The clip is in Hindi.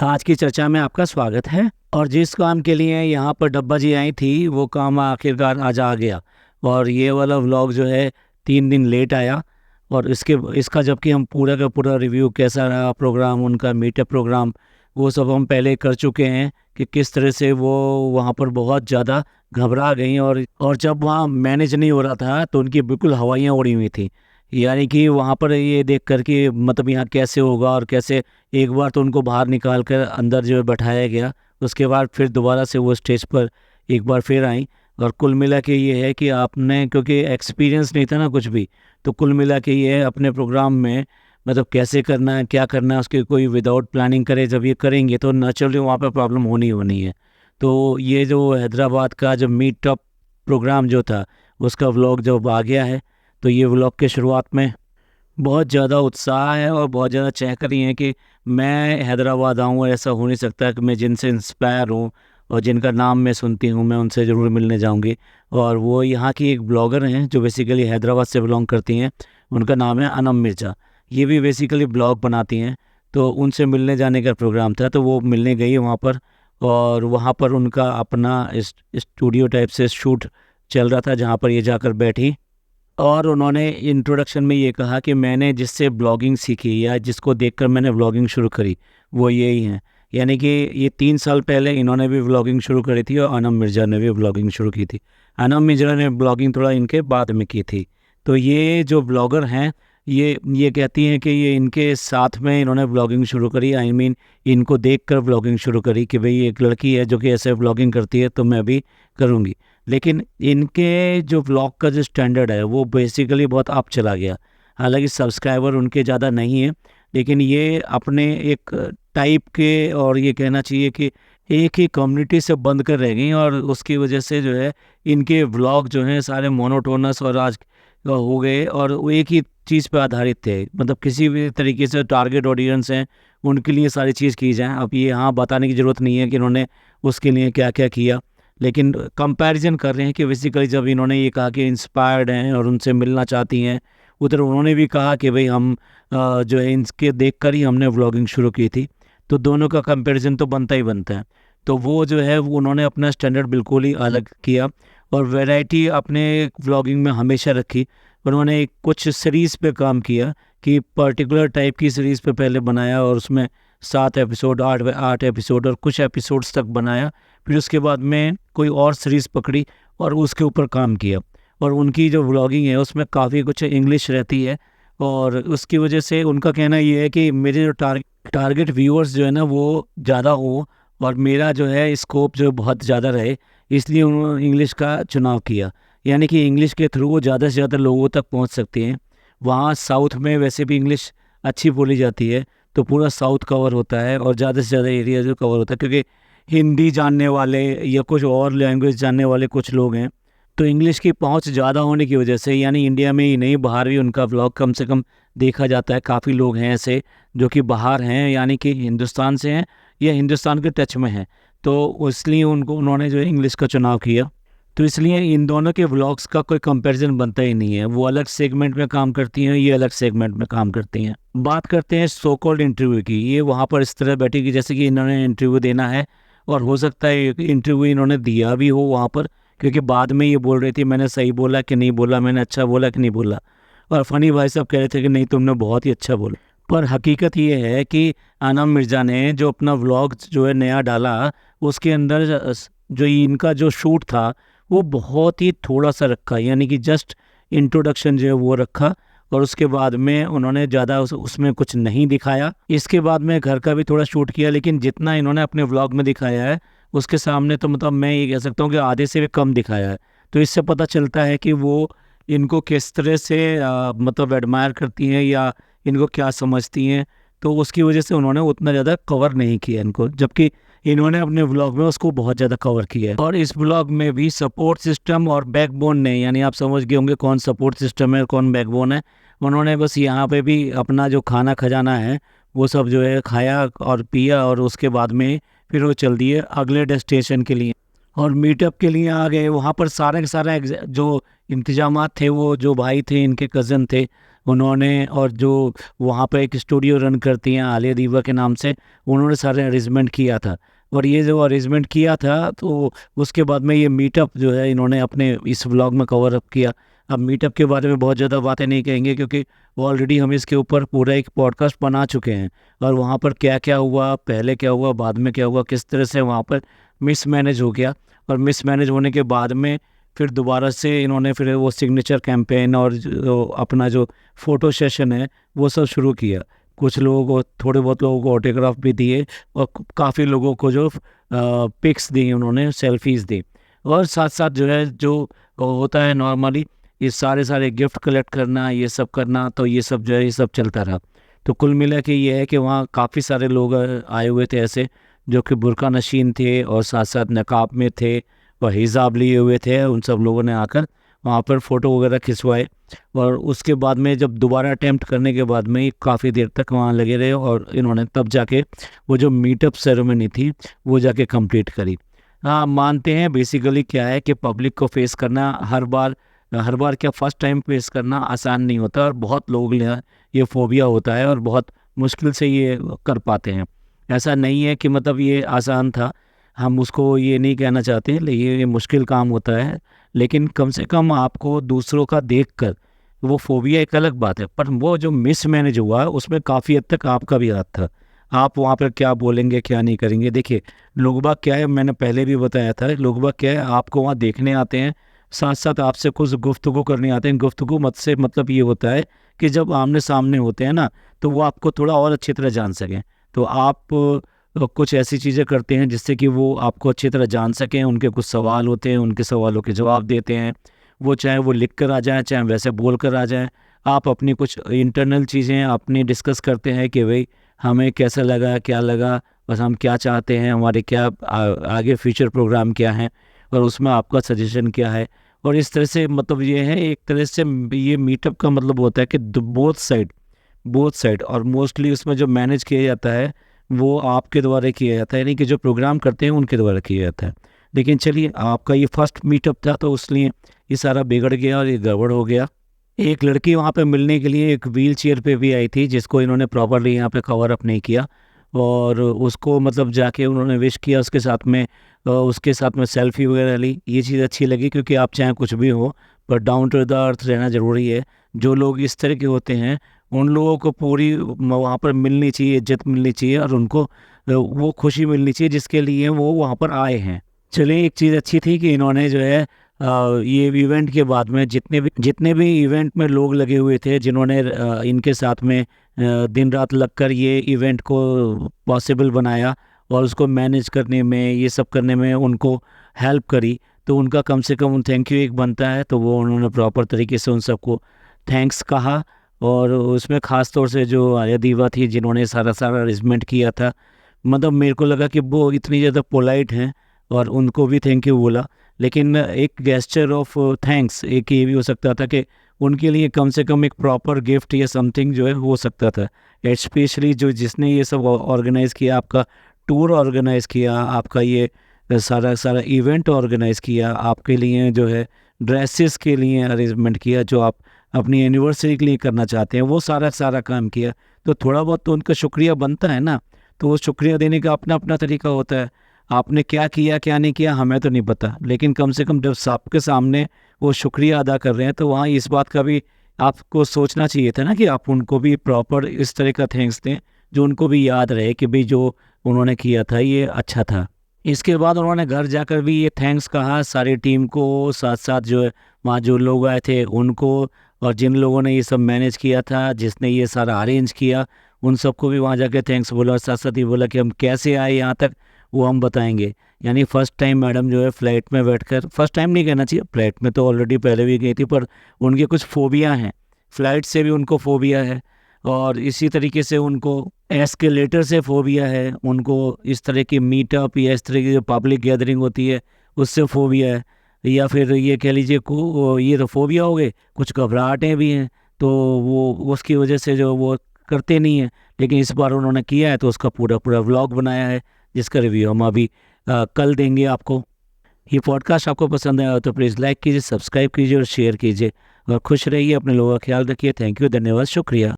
आज की चर्चा में आपका स्वागत है। और जिस काम के लिए यहाँ पर डब्बा जी आई थी वो काम आखिरकार आज आ गया। और ये वाला व्लॉग जो है 3 दिन लेट आया। और इसका जबकि हम पूरा का पूरा रिव्यू कैसा रहा प्रोग्राम, उनका मीटअप प्रोग्राम, वो सब हम पहले कर चुके हैं कि किस तरह से वो वहाँ पर बहुत ज़्यादा घबरा गई। और जब वहाँ मैनेज नहीं हो रहा था तो उनकी बिल्कुल हवाइयाँ उड़ी हुई थी। यानी कि वहाँ पर ये देख कर कि मतलब यहाँ कैसे होगा और कैसे। एक बार तो उनको बाहर निकाल कर अंदर जो है बैठाया गया। उसके बाद फिर दोबारा से वो स्टेज पर एक बार फिर आई। और कुल मिला के ये है कि आपने, क्योंकि एक्सपीरियंस नहीं था ना कुछ भी, तो कुल मिला के ये है अपने प्रोग्राम में मतलब कैसे करना है, क्या करना है, उसके कोई विदाउट प्लानिंग करे जब ये करेंगे तो नेचुरली वहाँ पर प्रॉब्लम होनी होनी है। तो ये जो हैदराबाद का जो मीटअप प्रोग्राम जो था उसका व्लॉग जब आ गया है, तो ये व्लॉग के शुरुआत में बहुत ज़्यादा उत्साह है और बहुत ज़्यादा चाह रही हैं कि मैं हैदराबाद आऊँ। ऐसा हो नहीं सकता कि मैं जिनसे इंस्पायर हूँ और जिनका नाम मैं सुनती हूँ मैं उनसे ज़रूर मिलने जाऊँगी। और वो यहाँ की एक ब्लॉगर हैं जो बेसिकली हैदराबाद से बिलोंग करती हैं। उनका नाम है अनम मिर्ज़ा। ये भी बेसिकली ब्लॉग बनाती हैं। तो उनसे मिलने जाने का प्रोग्राम था, तो वो मिलने गई वहाँ पर। और वहाँ पर उनका अपना स्टूडियो टाइप से शूट चल रहा था जहाँ पर ये जाकर बैठी। और उन्होंने इंट्रोडक्शन में ये कहा कि मैंने जिससे ब्लॉगिंग सीखी या जिसको देखकर मैंने ब्लॉगिंग शुरू करी वो यही हैं। यानी कि ये 3 साल पहले इन्होंने भी ब्लॉगिंग शुरू करी थी और अनम मिर्ज़ा ने भी ब्लॉगिंग शुरू की थी। अनम मिर्ज़ा ने ब्लॉगिंग थोड़ा इनके बाद में की थी। तो ये जो ब्लॉगर हैं ये कहती हैं कि ये इनके साथ में इन्होंने ब्लॉगिंग शुरू करी। आई मीन इनको देखकर ब्लॉगिंग शुरू करी कि भाई एक लड़की है जो कि ऐसे ब्लॉगिंग करती है तो मैं भी करूँगी। लेकिन इनके जो व्लॉग का जो स्टैंडर्ड है वो बेसिकली बहुत अप चला गया। हालांकि सब्सक्राइबर उनके ज़्यादा नहीं है, लेकिन ये अपने एक टाइप के, और ये कहना चाहिए कि एक ही कम्युनिटी से बंद कर रह गई। और उसकी वजह से जो है इनके व्लॉग जो हैं सारे मोनोटोनस और आज हो गए और वो एक ही चीज़ पे आधारित थे। मतलब किसी भी तरीके से टारगेट ऑडियंस हैं उनके लिए सारी चीज़ की जाए। अब ये यहाँ बताने की ज़रूरत नहीं है कि इन्होंने उसके लिए क्या क्या किया, लेकिन कंपैरिजन कर रहे हैं कि बेसिकली जब इन्होंने ये कहा कि इंस्पायर्ड हैं और उनसे मिलना चाहती हैं, उधर उन्होंने भी कहा कि भाई हम जो है इनके देखकर ही हमने व्लॉगिंग शुरू की थी। तो दोनों का कंपैरिजन तो बनता ही बनता है। तो वो जो है वो उन्होंने अपना स्टैंडर्ड बिल्कुल ही अलग किया और वैरायटी अपने व्लॉगिंग में हमेशा रखी। उन्होंने कुछ सीरीज़ पे काम किया कि पर्टिकुलर टाइप की सीरीज़ पे पहले बनाया और उसमें 7 एपिसोड, 8 एपिसोड और कुछ एपिसोड्स तक बनाया। फिर उसके बाद में कोई और सीरीज़ पकड़ी और उसके ऊपर काम किया। और उनकी जो व्लॉगिंग है उसमें काफ़ी कुछ इंग्लिश रहती है। और उसकी वजह से उनका कहना ये है कि मेरे जो टारगेट व्यूअर्स जो है ना वो ज़्यादा हो और मेरा जो है स्कोप जो बहुत ज़्यादा रहे, इसलिए उन्होंने इंग्लिश का चुनाव किया। यानी कि इंग्लिश के थ्रू वो ज़्यादा से ज़्यादा लोगों तक पहुंच सकते हैं। वहाँ साउथ में वैसे भी इंग्लिश अच्छी बोली जाती है, तो पूरा साउथ कवर होता है और ज़्यादा से ज़्यादा एरिया जो कवर होता है, क्योंकि हिंदी जानने वाले या कुछ और लैंग्वेज जानने वाले कुछ लोग हैं। तो इंग्लिश की पहुंच ज़्यादा होने की वजह से, यानी इंडिया में ही नहीं बाहर भी उनका व्लॉग कम से कम देखा जाता है। काफ़ी लोग हैं ऐसे जो कि बाहर हैं, यानी कि हिंदुस्तान से हैं या हिंदुस्तान के टच में हैं। तो इसलिए उन्होंने जो है इंग्लिश का चुनाव किया। तो इसलिए इन दोनों के व्लॉग्स का कोई कंपैरिजन बनता ही नहीं है। वो अलग सेगमेंट में काम करती हैं, ये अलग सेगमेंट में काम करती हैं। बात करते हैं सो कॉल्ड इंटरव्यू की। ये वहाँ पर इस तरह बैठी कि जैसे कि इन्होंने इंटरव्यू देना है और हो सकता है इंटरव्यू इन्होंने दिया भी हो वहाँ पर, क्योंकि बाद में ये बोल रही थी मैंने सही बोला कि नहीं बोला, मैंने अच्छा बोला कि नहीं बोला। और फ़नी भाई साहब कह रहे थे कि नहीं तुमने बहुत ही अच्छा बोला। पर हकीकत ये है कि अनम मिर्ज़ा ने जो अपना व्लॉग जो है नया डाला, उसके अंदर जो इनका जो शूट था वो बहुत ही थोड़ा सा रखा, यानी कि जस्ट इंट्रोडक्शन जो है वो रखा। और उसके बाद में उन्होंने ज़्यादा उसमें कुछ नहीं दिखाया। इसके बाद में घर का भी थोड़ा शूट किया, लेकिन जितना इन्होंने अपने व्लॉग में दिखाया है उसके सामने तो मतलब मैं ये कह सकता हूँ कि आधे से भी कम दिखाया है। तो इससे पता चलता है कि वो इनको किस तरह से मतलब एडमायर करती हैं या इनको क्या समझती हैं। तो उसकी वजह से उन्होंने उतना ज़्यादा कवर नहीं किया इनको, जबकि इन्होंने अपने व्लॉग में उसको बहुत ज़्यादा कवर किया है। और इस व्लॉग में भी सपोर्ट सिस्टम और बैकबोन ने, यानी आप समझ गए होंगे कौन सपोर्ट सिस्टम है और कौन बैकबोन है। उन्होंने बस यहाँ पे भी अपना जो खाना खजाना है वो सब जो है खाया और पिया और उसके बाद में फिर वो चल दिए अगले डेस्टिनेशन के लिए और मीटअप के लिए आ गए। वहाँ पर सारे के सारा जो इंतजामात थे वो जो भाई थे इनके कज़न थे उन्होंने, और जो वहाँ पे एक स्टूडियो रन करती हैं आलिया दीवा के नाम से, उन्होंने सारे अरेंजमेंट किया था। और ये जो अरेंजमेंट किया था तो उसके बाद में ये मीटअप जो है इन्होंने अपने इस व्लॉग में कवर अप किया। अब मीटअप के बारे में बहुत ज़्यादा बातें नहीं कहेंगे क्योंकि ऑलरेडी हम इसके ऊपर पूरा एक पॉडकास्ट बना चुके हैं, और वहाँ पर क्या क्या हुआ, पहले क्या हुआ, बाद में क्या हुआ, किस तरह से वहाँ पर मिसमैनेज हो गया, और मिसमैनेज होने के बाद में फिर दोबारा से इन्होंने फिर वो सिग्नेचर कैंपेन और जो अपना जो फ़ोटो सेशन है वो सब शुरू किया। कुछ लोगों को, थोड़े बहुत लोगों को ऑटोग्राफ भी दिए, और काफ़ी लोगों को जो पिक्स दी उन्होंने, सेल्फीज़ दी। और साथ साथ जो है जो होता है नॉर्मली, ये सारे गिफ्ट कलेक्ट करना, ये सब करना, तो ये सब जो है ये सब चलता रहा। तो कुल मिला के ये है कि वहाँ काफ़ी सारे लोग आए हुए थे ऐसे जो कि बुर्का नशीन थे और साथ साथ नकाब में थे और हिजाब लिए हुए थे। उन सब लोगों ने आकर वहाँ पर फ़ोटो वगैरह खिंचवाए, और उसके बाद में जब दोबारा अटैम्प्ट करने के बाद में काफ़ी देर तक वहाँ लगे रहे, और इन्होंने तब जाके वो जो मीटअप सेरेमनी थी वो जाके कंप्लीट करी। हाँ, मानते हैं बेसिकली क्या है कि पब्लिक को फेस करना हर बार क्या, फर्स्ट टाइम फेस करना आसान नहीं होता, और बहुत लोग ये फोबिया होता है और बहुत मुश्किल से ये कर पाते हैं। ऐसा नहीं है कि मतलब ये आसान था, हम उसको ये नहीं कहना चाहते, लेकिन ये मुश्किल काम होता है। लेकिन कम से कम आपको दूसरों का देखकर, वो फोबिया एक अलग बात है, पर वो जो मिसमैनेज हुआ उसमें काफ़ी हद तक आपका भी हाथ था। आप वहाँ पर क्या बोलेंगे, क्या नहीं करेंगे। देखिए, लोग बाग क्या है, मैंने पहले भी बताया था, लोग बाग क्या है, आपको वहाँ देखने आते हैं, साथ साथ आपसे कुछ गुफ्तगू करने आते हैं। गुफ्तगू मत से मतलब ये होता है कि जब आमने सामने होते हैं ना, तो वो आपको थोड़ा और अच्छी तरह जान सकें। तो आप कुछ ऐसी चीज़ें करते हैं जिससे कि वो आपको अच्छी तरह जान सकें। उनके कुछ सवाल होते हैं, उनके सवालों के जवाब देते हैं, वो चाहे वो लिख कर आ जाएँ, चाहे वैसे बोल कर आ जाएँ। आप अपनी कुछ इंटरनल चीज़ें अपनी डिस्कस करते हैं कि भाई हमें कैसा लगा, क्या लगा, बस हम क्या चाहते हैं, हमारे क्या आगे फ्यूचर प्रोग्राम क्या हैं, और उसमें आपका सजेशन क्या है। और इस तरह से मतलब ये है, एक तरह से ये मीटअप का मतलब होता है कि बोथ साइड, और मोस्टली उसमें जो मैनेज किया जाता है वो आपके द्वारा किया जाता है, यानी कि जो प्रोग्राम करते हैं उनके द्वारा किया जाता है। लेकिन चलिए, आपका ये फर्स्ट मीटअप था तो इसलिए ये सारा बिगड़ गया और ये गड़बड़ हो गया। एक लड़की वहाँ पे मिलने के लिए एक व्हील चेयर पे भी आई थी, जिसको इन्होंने प्रॉपरली यहाँ पे कवर अप नहीं किया, और उसको मतलब जाके उन्होंने विश किया, उसके साथ में सेल्फी वगैरह ली। ये चीज़ अच्छी लगी, क्योंकि आप चाहे कुछ भी हो पर डाउन टू द अर्थ रहना ज़रूरी है। जो लोग इस तरह के होते हैं उन लोगों को पूरी वहाँ पर मिलनी चाहिए, इज्जत मिलनी चाहिए, और उनको वो खुशी मिलनी चाहिए जिसके लिए वो वहाँ पर आए हैं। चलिए, एक चीज़ अच्छी थी कि इन्होंने जो है ये इवेंट के बाद में जितने भी इवेंट में लोग लगे हुए थे, जिन्होंने इनके साथ में दिन रात लगकर ये इवेंट को पॉसिबल बनाया और उसको मैनेज करने में, ये सब करने में उनको हेल्प करी, तो उनका कम से कम थैंक यू एक बनता है। तो वो उन्होंने प्रॉपर तरीके से उन सबको थैंक्स कहा। और उसमें ख़ास तौर से जो आलिया दीवा थी, जिन्होंने सारा अरेंजमेंट किया था, मतलब मेरे को लगा कि वो इतनी ज़्यादा पोलाइट हैं और उनको भी थैंक यू बोला। लेकिन एक गेस्चर ऑफ थैंक्स एक ये भी हो सकता था कि उनके लिए कम से कम एक प्रॉपर गिफ्ट या समथिंग जो है हो सकता था। स्पेशली जो जिसने ये सब ऑर्गेनाइज़ किया, आपका टूर ऑर्गेनाइज़ किया, आपका ये सारा इवेंट ऑर्गेनाइज़ किया, आपके लिए जो है ड्रेसेस के लिए अरेंजमेंट किया, जो आप अपनी एनिवर्सरी के लिए करना चाहते हैं, वो सारा काम किया, तो थोड़ा बहुत तो उनका शुक्रिया बनता है ना। तो वो शुक्रिया देने का अपना अपना तरीका होता है। आपने क्या किया क्या नहीं किया हमें तो नहीं पता, लेकिन कम से कम जब सबके सामने वो शुक्रिया अदा कर रहे हैं तो वहाँ इस बात का भी आपको सोचना चाहिए था ना कि आप उनको भी प्रॉपर इस तरह का थैंक्स दें जो उनको भी याद रहे कि भाई जो उन्होंने किया था ये अच्छा था। इसके बाद उन्होंने घर जाकर भी ये थैंक्स कहा सारी टीम को, साथ साथ जो है वहाँ जो लोग आए थे उनको, और जिन लोगों ने ये सब मैनेज किया था, जिसने ये सारा अरेंज किया, उन सबको भी वहाँ जाके थैंक्स बोला। और साथ साथ ये बोला कि हम कैसे आए यहाँ तक वो हम बताएंगे। यानी फ़र्स्ट टाइम मैडम जो है फ़्लाइट में बैठकर, फ़र्स्ट टाइम नहीं कहना चाहिए, फ़्लाइट में तो ऑलरेडी पहले भी गई थी, पर उनके कुछ फ़ोबिया हैं, फ़्लाइट से भी उनको फ़ोबिया है, और इसी तरीके से उनको एस्केलेटर से फ़ोबिया है, उनको इस तरह की मीटअप या इस तरह की जो पब्लिक गैदरिंग होती है उससे फ़ोबिया है, या फिर ये कह लीजिए को ये तो फ़ोबिया हो गए, कुछ घबराहटें भी हैं, तो वो उसकी वजह से जो वो करते नहीं हैं। लेकिन इस बार उन्होंने किया है तो उसका पूरा व्लॉग बनाया है, जिसका रिव्यू हम अभी कल देंगे आपको। ये पॉडकास्ट आपको पसंद आया हो तो प्लीज़ लाइक कीजिए, सब्सक्राइब कीजिए और शेयर कीजिए, और खुश रहिए, अपने लोगों का ख्याल रखिए। थैंक यू, धन्यवाद, शुक्रिया।